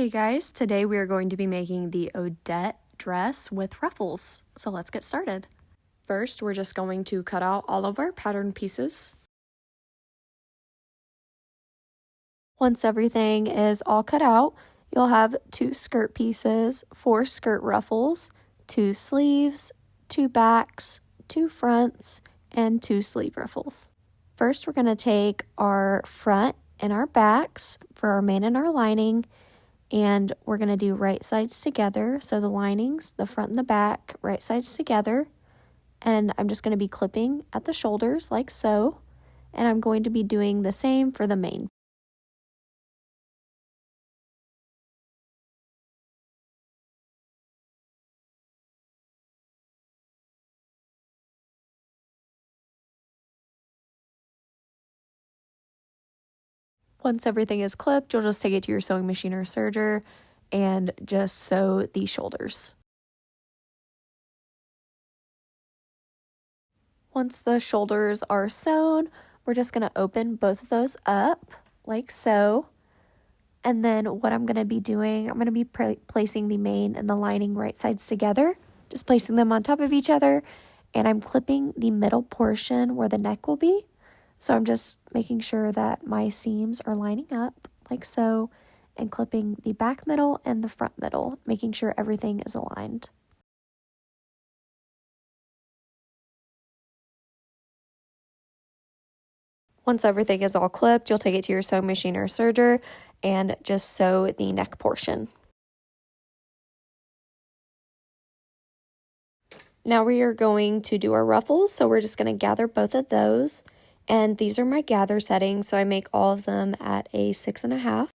Hey guys, today we are going to be making the Odette dress with ruffles. So let's get started. First, we're just going to cut out all of our pattern pieces. Once everything is all cut out, you'll have 2 skirt pieces, 4 skirt ruffles, 2 sleeves, 2 backs, 2 fronts, and 2 sleeve ruffles. First, we're going to take our front and our backs for our main and our lining, and we're going to do right sides together. So the linings, the front and the back, right sides together. And I'm just going to be clipping at the shoulders like so. And I'm going to be doing the same for the main. Once everything is clipped, you'll just take it to your sewing machine or serger and just sew the shoulders. Once the shoulders are sewn, we're just going to open both of those up like so. And then what I'm going to be doing, I'm going to be placing the main and the lining right sides together, just placing them on top of each other. And I'm clipping the middle portion where the neck will be. So I'm just making sure that my seams are lining up like so, and clipping the back middle and the front middle, making sure everything is aligned. Once everything is all clipped, you'll take it to your sewing machine or serger and just sew the neck portion. Now we are going to do our ruffles, so we're just going to gather both of those. And these are my gather settings, so I make all of them at a 6.5.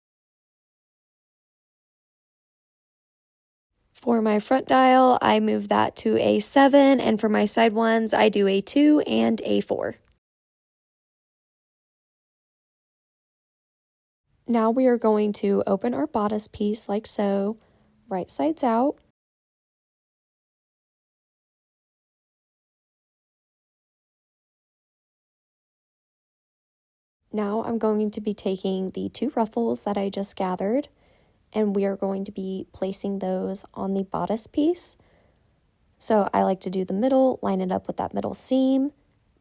For my front dial, I move that to a 7, and for my side ones, I do a 2 and a 4. Now we are going to open our bodice piece like so, right sides out. Now I'm going to be taking the 2 ruffles that I just gathered, and we are going to be placing those on the bodice piece. So I like to do the middle, line it up with that middle seam,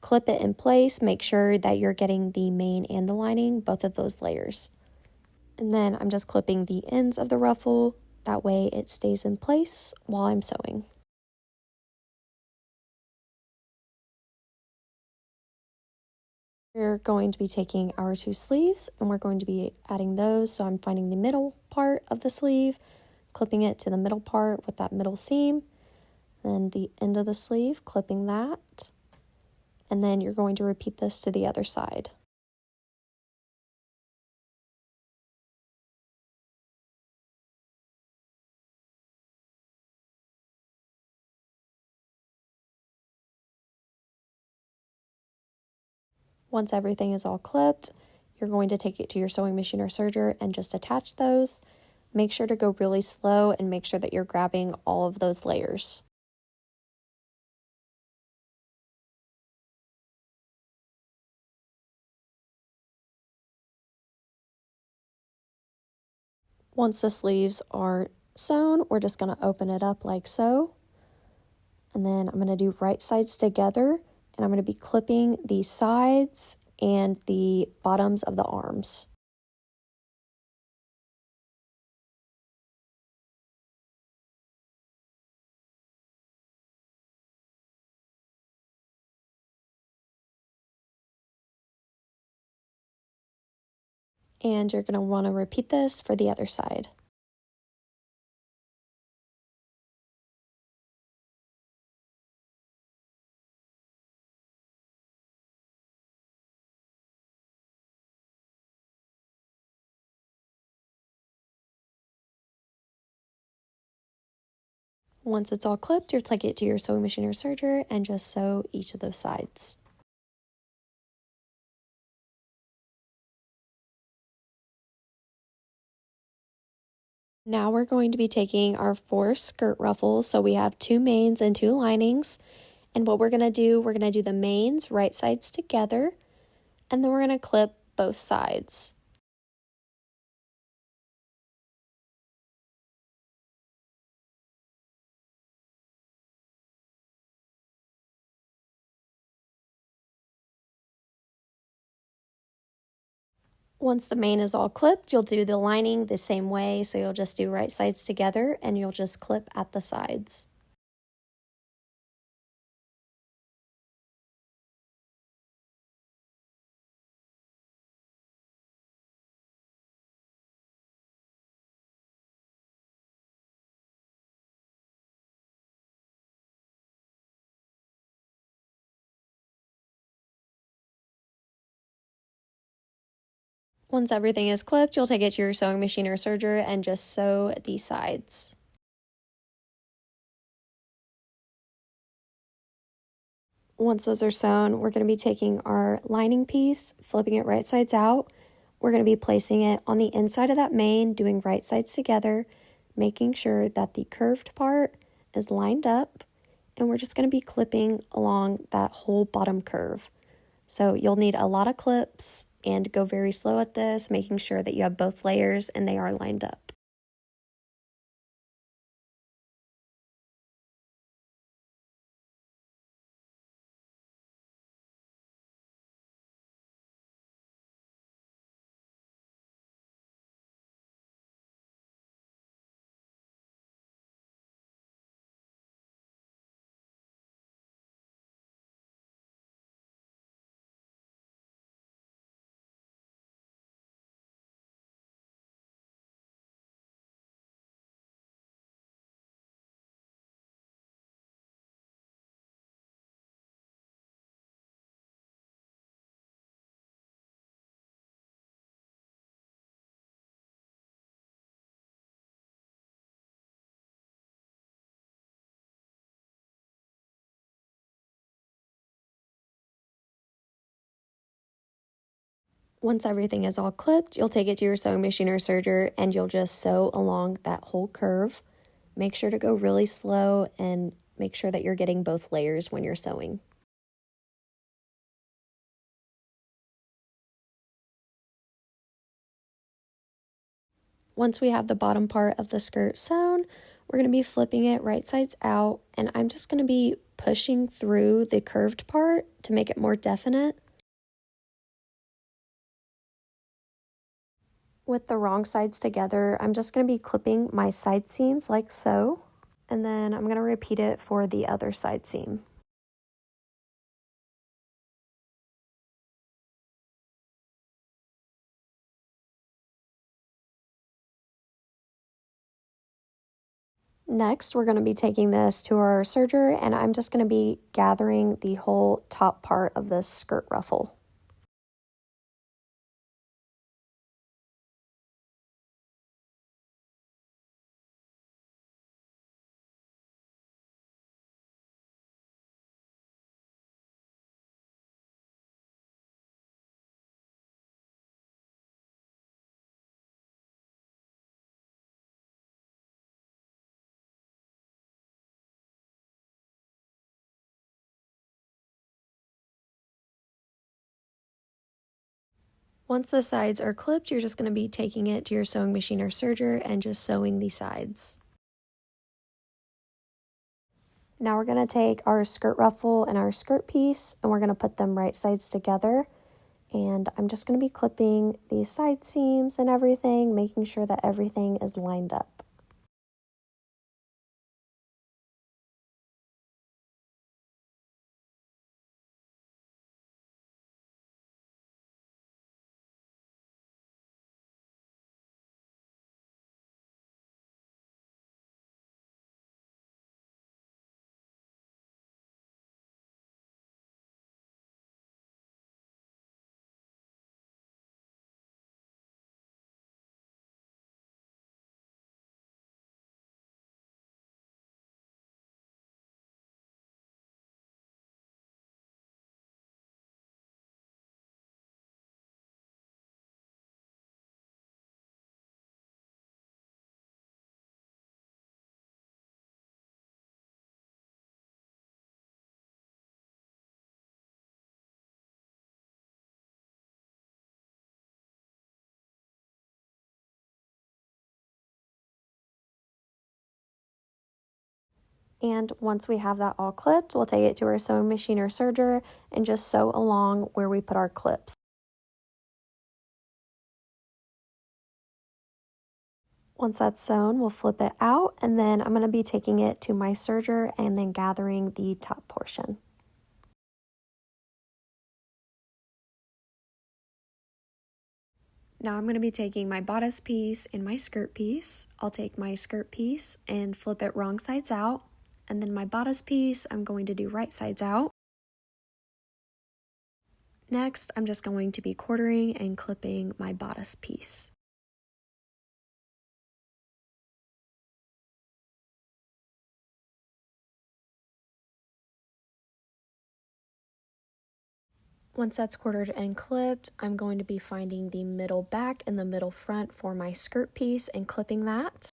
clip it in place, make sure that you're getting the main and the lining, both of those layers. And then I'm just clipping the ends of the ruffle, that way it stays in place while I'm sewing. We're going to be taking our 2 sleeves and we're going to be adding those. So I'm finding the middle part of the sleeve, clipping it to the middle part with that middle seam, then the end of the sleeve, clipping that, and then you're going to repeat this to the other side. Once everything is all clipped, you're going to take it to your sewing machine or serger and just attach those. Make sure to go really slow and make sure that you're grabbing all of those layers. Once the sleeves are sewn, we're just going to open it up like so. And then I'm going to do right sides together, and I'm going to be clipping the sides and the bottoms of the arms. And you're going to want to repeat this for the other side. Once it's all clipped, you'll take it to your sewing machine or serger and just sew each of those sides. Now we're going to be taking our 4 skirt ruffles. So we have 2 mains and 2 linings. And what we're going to do the mains right sides together, and then we're going to clip both sides. Once the main is all clipped, you'll do the lining the same way, so you'll just do right sides together and you'll just clip at the sides. Once everything is clipped, you'll take it to your sewing machine or serger and just sew the sides. Once those are sewn, we're going to be taking our lining piece, flipping it right sides out. We're going to be placing it on the inside of that main, doing right sides together, making sure that the curved part is lined up, and we're just going to be clipping along that whole bottom curve. So you'll need a lot of clips and go very slow at this, making sure that you have both layers and they are lined up. Once everything is all clipped, you'll take it to your sewing machine or serger and you'll just sew along that whole curve. Make sure to go really slow and make sure that you're getting both layers when you're sewing. Once we have the bottom part of the skirt sewn, we're going to be flipping it right sides out, and I'm just going to be pushing through the curved part to make it more definite. With the wrong sides together, I'm just going to be clipping my side seams like so, and then I'm going to repeat it for the other side seam. Next, we're going to be taking this to our serger, and I'm just going to be gathering the whole top part of this skirt ruffle. Once the sides are clipped, you're just going to be taking it to your sewing machine or serger and just sewing the sides. Now we're going to take our skirt ruffle and our skirt piece and we're going to put them right sides together. And I'm just going to be clipping these side seams and everything, making sure that everything is lined up. And once we have that all clipped, we'll take it to our sewing machine or serger and just sew along where we put our clips. Once that's sewn, we'll flip it out, and then I'm going to be taking it to my serger and then gathering the top portion. Now I'm going to be taking my bodice piece and my skirt piece. I'll take my skirt piece and flip it wrong sides out, and then my bodice piece I'm going to do right sides out. Next, I'm just going to be quartering and clipping my bodice piece. Once that's quartered and clipped, I'm going to be finding the middle back and the middle front for my skirt piece and clipping that.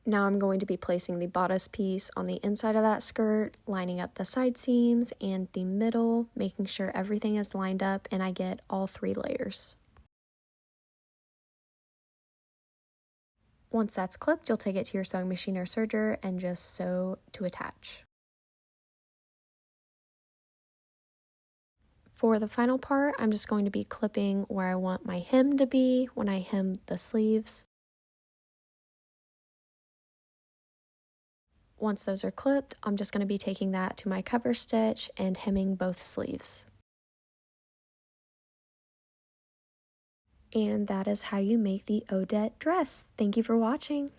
Now I'm going to be placing the bodice piece on the inside of that skirt, lining up the side seams and the middle, making sure everything is lined up and I get all 3 layers. Once that's clipped, you'll take it to your sewing machine or serger and just sew to attach. For the final part, I'm just going to be clipping where I want my hem to be when I hem the sleeves. Once those are clipped, I'm just going to be taking that to my cover stitch and hemming both sleeves. And that is how you make the Odette dress. Thank you for watching.